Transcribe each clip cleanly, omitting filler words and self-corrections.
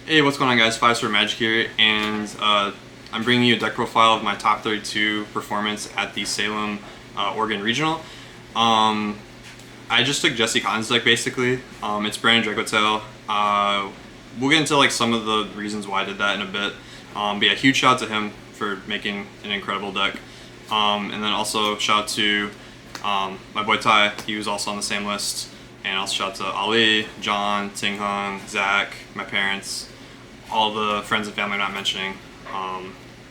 Hey, what's going on, guys? 5-Star Magic here, and I'm bringing you a deck profile of my top 32 performance at the Salem, Oregon Regional. I just took Jesse Cotton's deck, basically. It's Brandon Dracotail. We'll get into like some of the reasons why I did that in a bit. But yeah, huge shout out to him for making an incredible deck. And then also shout out to my boy Ty. He was also on the same list. And also shout out to Ali, John, Ting Hung, Zach, my parents, all the friends and family I'm not mentioning.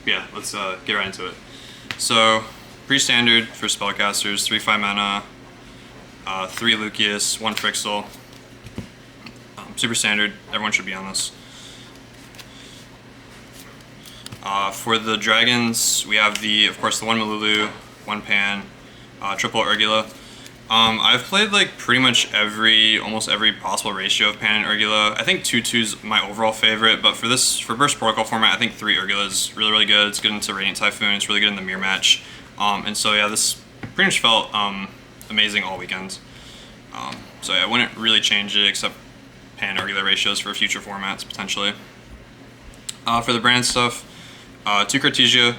Yeah, let's get right into it. So, pretty standard for spellcasters: 3/5 mana, 3 Lucius, 1 Frixel. Super standard. Everyone should be on this. For the dragons, we have of course, the 1 Malulu, 1 Pan, triple Urgula. I've played like pretty much almost every possible ratio of Pan and Urgula. I think 2/2's my overall favorite, but for Burst Protocol format, I think 3 Urgula is really, really good. It's good into Radiant Typhoon. It's really good in the mirror match. And so yeah, this pretty much felt amazing all weekend. So yeah, I wouldn't really change it except Pan Urgula ratios for future formats potentially. For the brand stuff, 2 Cartesia.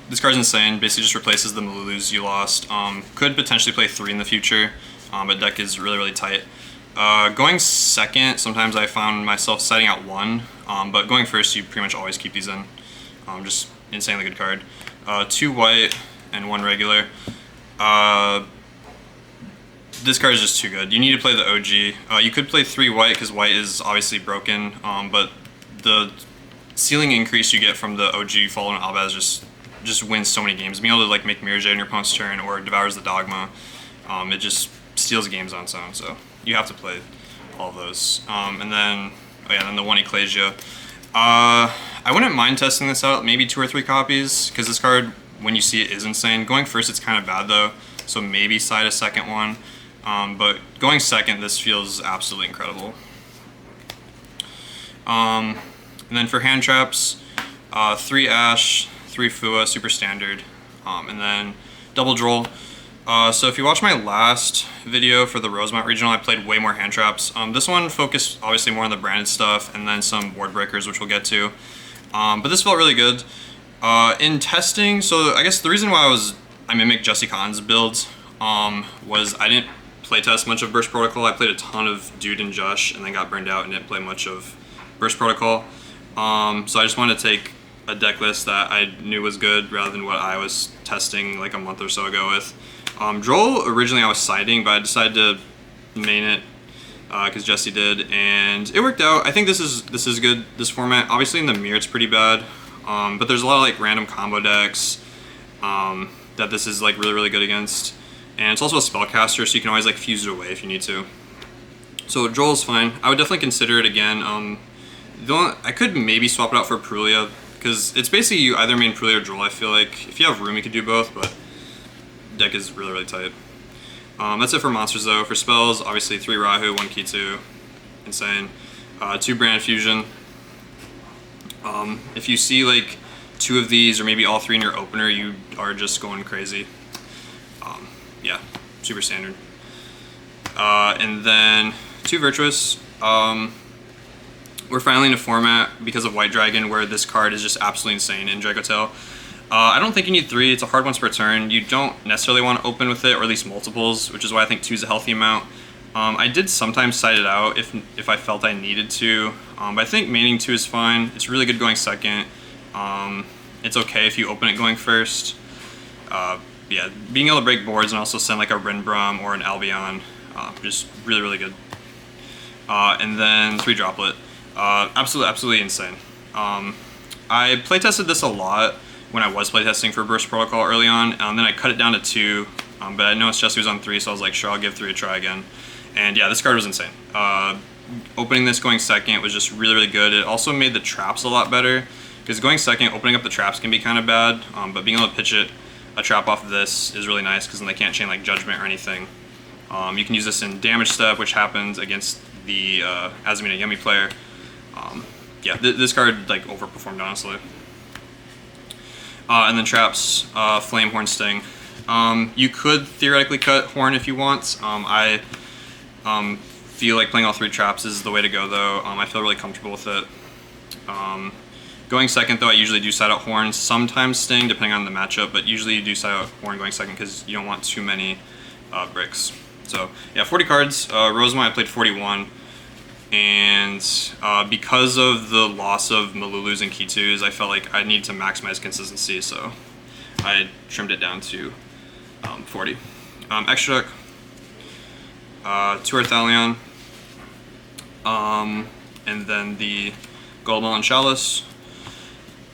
This card's insane. Basically just replaces the Malulus you lost. Could potentially play 3 in the future, but deck is really, really tight. Going second, sometimes I found myself setting out 1, but going first, you pretty much always keep these in. Just insanely good card. 2 white and 1 regular. This card is just too good. You need to play the OG. You could play 3 white because white is obviously broken, but the ceiling increase you get from the OG following Albaz just wins so many games. Being able to like make Mirror Jade on your opponent's turn or Devours the Dogma, it just steals games on its own. So you have to play all of those. And then the 1 Ecclesia. I wouldn't mind testing this out, maybe 2 or 3 copies, because this card, when you see it, is insane. Going first, it's kind of bad though, so maybe side a second one. But going second, this feels absolutely incredible. And then for hand traps, 3 Ash, 3 Fua, super standard, and then double Droll. So if you watch my last video for the Rosemont Regional, I played way more hand traps. This one focused obviously more on the branded stuff and then some board breakers, which we'll get to. But this felt really good. In testing, so I guess the reason why I mimicked Jesse Cotton's build was I didn't playtest much of Burst Protocol. I played a ton of Dude and Josh and then got burned out and didn't play much of Burst Protocol. So I just wanted to take a deck list that I knew was good rather than what I was testing like a month or so ago with. Droll, originally I was siding, but I decided to main it because Jesse did, and it worked out. I think this is good, this format. Obviously in the mirror it's pretty bad, but there's a lot of like random combo decks that this is like really, really good against. And it's also a spellcaster, so you can always like fuse it away if you need to. So Droll is fine. I would definitely consider it again. I could maybe swap it out for Prulia, because it's basically you either main Prulia or Droll. I feel like if you have room you could do both, but deck is really, really tight. That's it for monsters though. For spells, obviously 3 Rahu, 1 Kitu, insane. 2 Brand Fusion. If you see like 2 of these or maybe all 3 in your opener, you are just going crazy. Yeah, super standard. And then 2 Virtuous. We're finally in a format because of White Dragon where this card is just absolutely insane in Dracotail. I don't think you need 3. It's a hard once per turn. You don't necessarily want to open with it, or at least multiples, which is why I think 2 is a healthy amount. I did sometimes side it out if I felt I needed to, but I think maining 2 is fine. It's really good going second. It's okay if you open it going first. Yeah, being able to break boards and also send like a Rinbrom or an Albion, just really, really good. And then 3 Droplet. Absolutely insane. I playtested this a lot when I was playtesting for Burst Protocol early on, and then I cut it down to 2, but I noticed Jesse was on 3, so I was like, sure, I'll give 3 a try again. And yeah, this card was insane. Opening this going second was just really, really good. It also made the traps a lot better, because going second, opening up the traps can be kind of bad, but being able to pitch a trap off of this is really nice, because then they can't chain like Judgment or anything. You can use this in damage step, which happens against the Azamina Yummy player. Yeah, this card like overperformed honestly. And then traps, Flame, Horn, Sting. You could theoretically cut Horn if you want. I feel like playing all 3 traps is the way to go though. I feel really comfortable with it. Going second though, I usually do side out Horn, sometimes Sting depending on the matchup, but usually you do side out Horn going second because you don't want too many bricks. So yeah, 40 cards. Rosemont I played 41, and because of the loss of Malulus and Kitus, I felt like I needed to maximize consistency, so I trimmed it down to 40. Extra deck, 2 Arthalion, and then the Goldmaul and Chalice.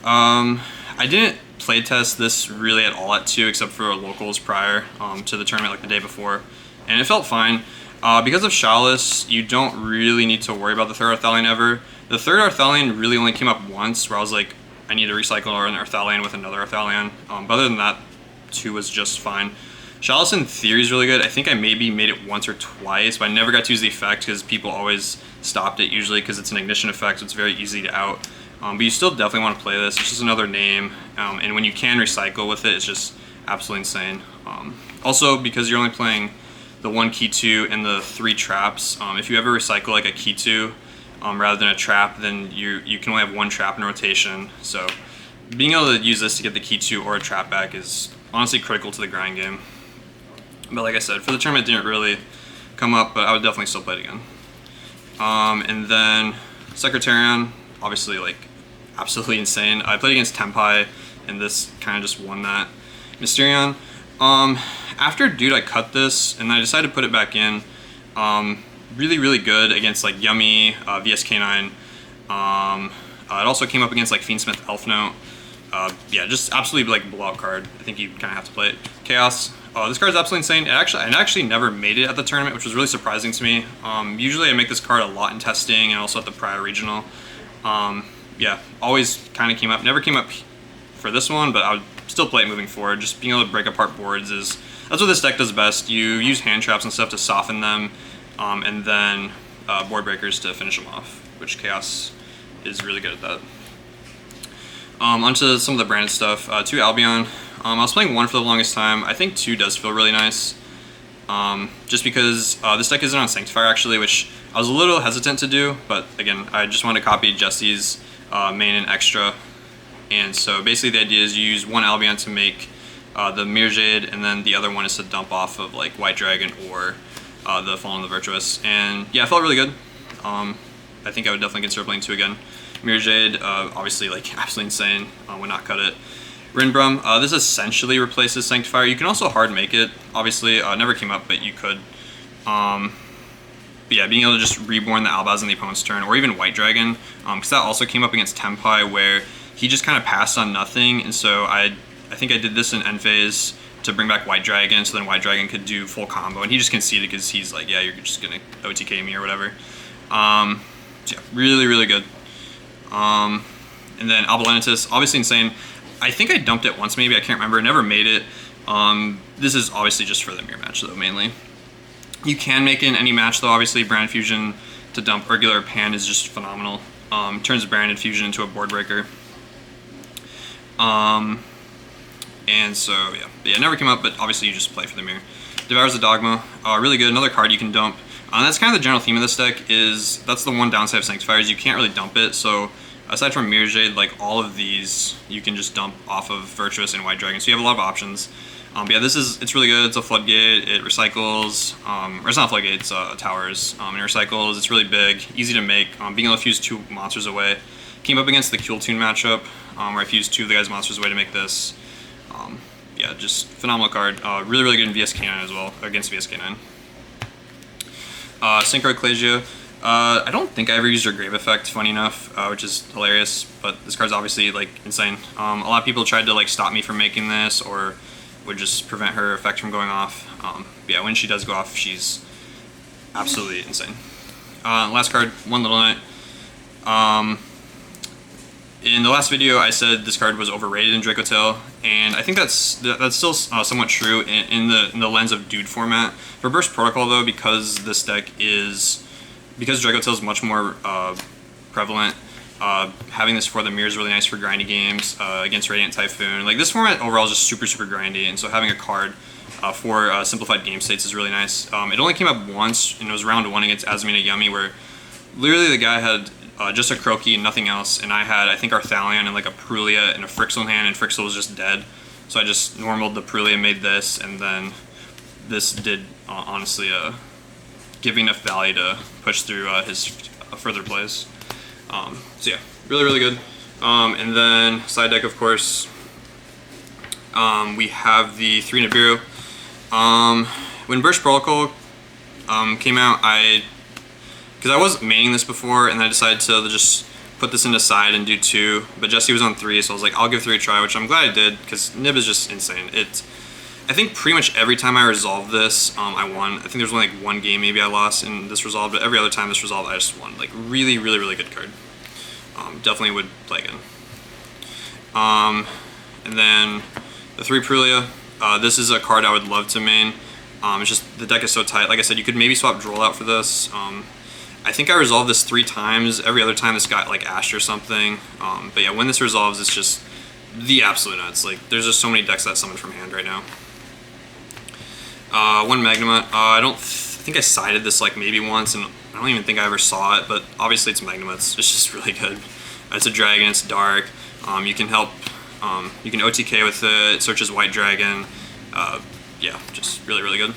I didn't playtest this really at all at 2 except for locals prior to the tournament, like the day before, and it felt fine. Because of Chalice, you don't really need to worry about the 3rd Arthalion ever. The 3rd Arthalion really only came up once where I was like, I need to recycle an Arthalion with another Arthalion. But other than that, 2 was just fine. Chalice in theory is really good. I think I maybe made it once or twice, but I never got to use the effect because people always stopped it usually because it's an ignition effect, so it's very easy to out. But you still definitely want to play this. It's just another name, and when you can recycle with it, it's just absolutely insane. Also, because you're only playing the 1 Kitu and the 3 traps, if you ever recycle like a Kitu rather than a trap, then you can only have 1 trap in rotation. So being able to use this to get the Kitu or a trap back is honestly critical to the grind game. But like I said, for the tournament it didn't really come up, but I would definitely still play it again. And then Secretarian, obviously like absolutely insane. I played against Tenpai, and this kind of just won that. Mysterion, after Dude I cut this, and I decided to put it back in. Really good against like Yummy, VSK9. It also came up against like Fiendsmith Alfnote. Yeah, just absolutely like blowout card. I think you kind of have to play it. Chaos. This card is absolutely insane. I actually never made it at the tournament, which was really surprising to me. Usually I make this card a lot in testing and also at the prior regional. Yeah, always kind of came up. Never came up for this one, but I would still play it moving forward. Just being able to break apart boards that's what this deck does best. You use hand traps and stuff to soften them, and then board breakers to finish them off, which Chaos is really good at that. Onto some of the branded stuff. 2 Albion. I was playing 1 for the longest time. I think 2 does feel really nice. Just because this deck isn't on Sanctifier actually, which I was a little hesitant to do, but again, I just wanted to copy Jesse's main and extra. And so basically the idea is you use 1 Albion to make the Mirror Jade, and then the other one is to dump off of like White Dragon or the Fallen the Virtuous. And yeah, it felt really good. I think I would definitely consider playing 2 again. Mirror Jade, obviously like absolutely insane, would not cut it. Rinbrum, this essentially replaces Sanctifier. You can also hard make it, obviously. Never came up, but you could. But yeah, being able to just reborn the Albaz in the opponent's turn, or even White Dragon, because that also came up against Tenpai, where he just kind of passed on nothing, and so I think I did this in end phase to bring back White Dragon, so then White Dragon could do full combo, and he just conceded because he's like, yeah, you're just gonna OTK me or whatever. So yeah, really good. And then Abolenitus, obviously insane. I think I dumped it once maybe, I can't remember, never made it. This is obviously just for the mirror match though, mainly. You can make it in any match though, obviously. Brand Fusion to dump regular Pan is just phenomenal. Turns Branded Fusion into a board breaker. And so yeah, never came up, but obviously you just play for the mirror. Devours the Dogma, really good, another card you can dump. That's kind of the general theme of this deck, that's the one downside of Sanctifiers, you can't really dump it, so aside from Mirror Jade, like all of these you can just dump off of Virtuous and White Dragon, so you have a lot of options. But yeah, it's really good. It's a Floodgate, it recycles, or it's not a Floodgate, it's Towers, and it recycles, it's really big, easy to make, being able to fuse 2 monsters away. Came up against the Kewl Tune matchup, where I fused 2 of the guy's monsters away to make this. Yeah, just phenomenal card. Really good in VSK9 as well, against VSK9. Synchro Ecclesia. I don't think I ever used her Grave Effect, funny enough, which is hilarious, but this card's obviously like insane. A lot of people tried to like stop me from making this, or would just prevent her effect from going off. Yeah, when she does go off, she's absolutely insane. Last card, One Little Knight. In the last video, I said this card was overrated in Dracotail, and I think that's still somewhat true in the lens of Dude format. For Burst Protocol though, because Dracotail is much more prevalent, having this for the mirror is really nice for grindy games against Radiant Typhoon. Like this format overall is just super grindy, and so having a card for simplified game states is really nice. It only came up once, and it was round 1 against Azamina Yummy, where literally the guy had just a Croaky and nothing else, and I had, I think, Arthalion and like a Prulia and a Frixel in hand, and Frixel was just dead. So I just normaled the Prulia, made this, and then this did honestly give me enough value to push through his further plays. So yeah, really, really good. And then side deck, of course, we have the 3 Nibiru. When Burst Protocol came out, because I was maining this before, and I decided to just put this into side and do 2, but Jesse was on 3, so I was like, I'll give 3 a try, which I'm glad I did, because Nib is just insane. I think pretty much every time I resolved this, I won. I think there's only like 1 game maybe I lost in this resolve, but every other time this resolved, I just won. Like, really, really, really good card. Definitely would play again. And then the 3 Prulia. This is a card I would love to main. It's just, the deck is so tight. Like I said, you could maybe swap Droll out for this. I think I resolved this 3 times. Every other time this got like Ashed or something. But yeah, when this resolves, it's just the absolute nuts. Like, there's just so many decks that summon from hand right now. 1 Magnemite. I think I sided this like maybe once, and I don't even think I ever saw it, but obviously it's Magnemite. It's just really good. It's a dragon, it's dark. You can help, you can OTK with it, it searches White Dragon. Yeah, just really, really good.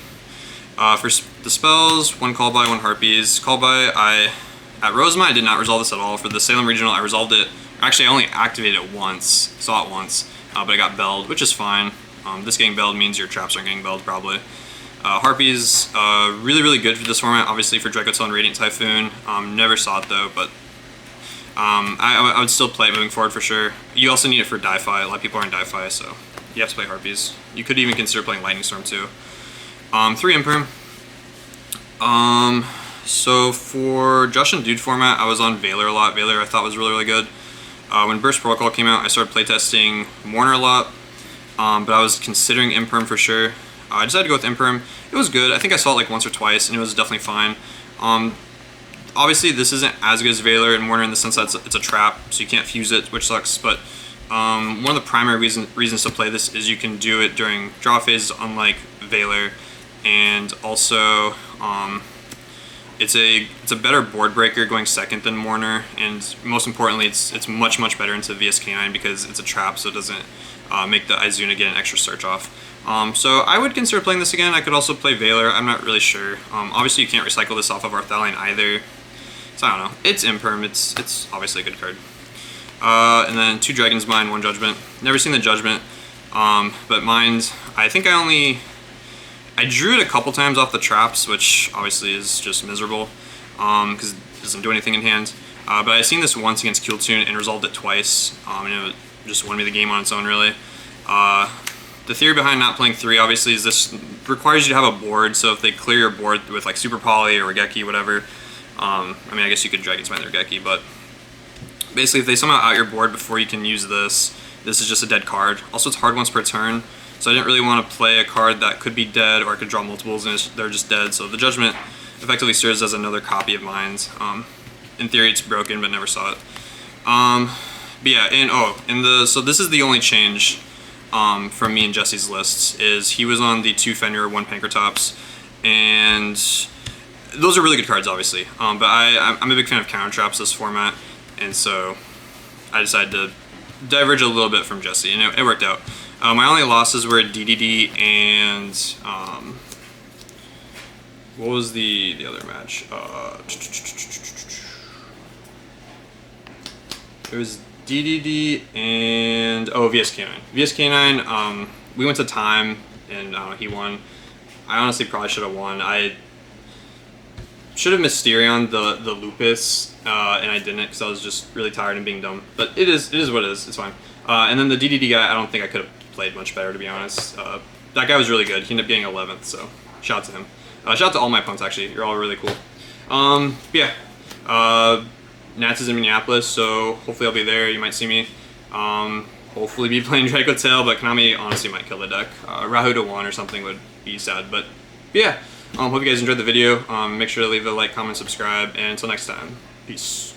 For the spells, 1 Call By, 1 Harpies. Call By, at Rosema, I did not resolve this at all. For the Salem Regional, I resolved it. Actually, I only activated it once, saw it once, but I got belled, which is fine. This getting belled means your traps aren't getting belled, probably. Harpies, really, really good for this format, obviously for Dracotail and Radiant Typhoon. Never saw it though, but I would still play it moving forward for sure. You also need it for Di-Fi. A lot of people are in Di-Fi, so you have to play Harpies. You could even consider playing Lightning Storm too. 3 Imperm. So for Josh and Dude format, I was on Valor a lot. Valor I thought was really, really good. When Burst Protocol came out, I started playtesting Mourner a lot, but I was considering Imperm for sure. I decided to go with Imperm. It was good. I think I saw it like once or twice, and it was definitely fine. Obviously, this isn't as good as Valor and Mourner in the sense that it's a trap, so you can't fuse it, which sucks. But one of the primary reasons to play this is you can do it during draw phases, unlike Valor, and also it's a better board breaker going second than Mourner, and most importantly, it's much better into VSK9 because it's a trap, so it doesn't make the Izuna get an extra search off. So I would consider playing this again. I could also play Valor. I'm not really sure. Obviously, you can't recycle this off of Arthalion either. So I don't know. It's Imperm. It's obviously a good card. And then 2 Dragon's Mind, 1 Judgment. Never seen the Judgment, but Mind, I think I drew it a couple times off the traps, which obviously is just miserable because it doesn't do anything in hand. But I've seen this once against Kewl Tune and resolved it twice, and it just won me the game on its own, really. The theory behind not playing 3, obviously, is this requires you to have a board, so if they clear your board with like Super Poly or Rokket, whatever, I mean, I guess you could Dragon's Mind their Rokket, but basically if they somehow out your board before you can use this is just a dead card. Also, it's hard once per turn, so I didn't really want to play a card that could be dead or I could draw multiples and they're just dead, so the Judgment effectively serves as another copy of Mind's. In theory, it's broken, but never saw it. But yeah, so this is the only change from me and Jesse's lists, is he was on the 2 Fenrir, 1 Pankratops, and those are really good cards, obviously. But I'm a big fan of counter traps this format, and so I decided to diverge a little bit from Jesse, and it worked out. My only losses were DDD and what was the other match? It was DDD and VSK9. VSK9. We went to time and he won. I honestly probably should have won. I should have Mysterion the Lupus, and I didn't because I was just really tired and being dumb. But it is what it is. It's fine. And then the DDD guy, I don't think I could have played much better, to be honest. That guy was really good. He ended up getting 11th, so shout out to him. Shout out to all my opponents, actually. You're all really cool. Yeah. Nats is in Minneapolis, so hopefully I'll be there. You might see me. Hopefully be playing Dracotail, but Konami honestly might kill the deck. Rahu to 1 or something would be sad, but yeah. Hope you guys enjoyed the video. Make sure to leave a like, comment, subscribe, and until next time, peace.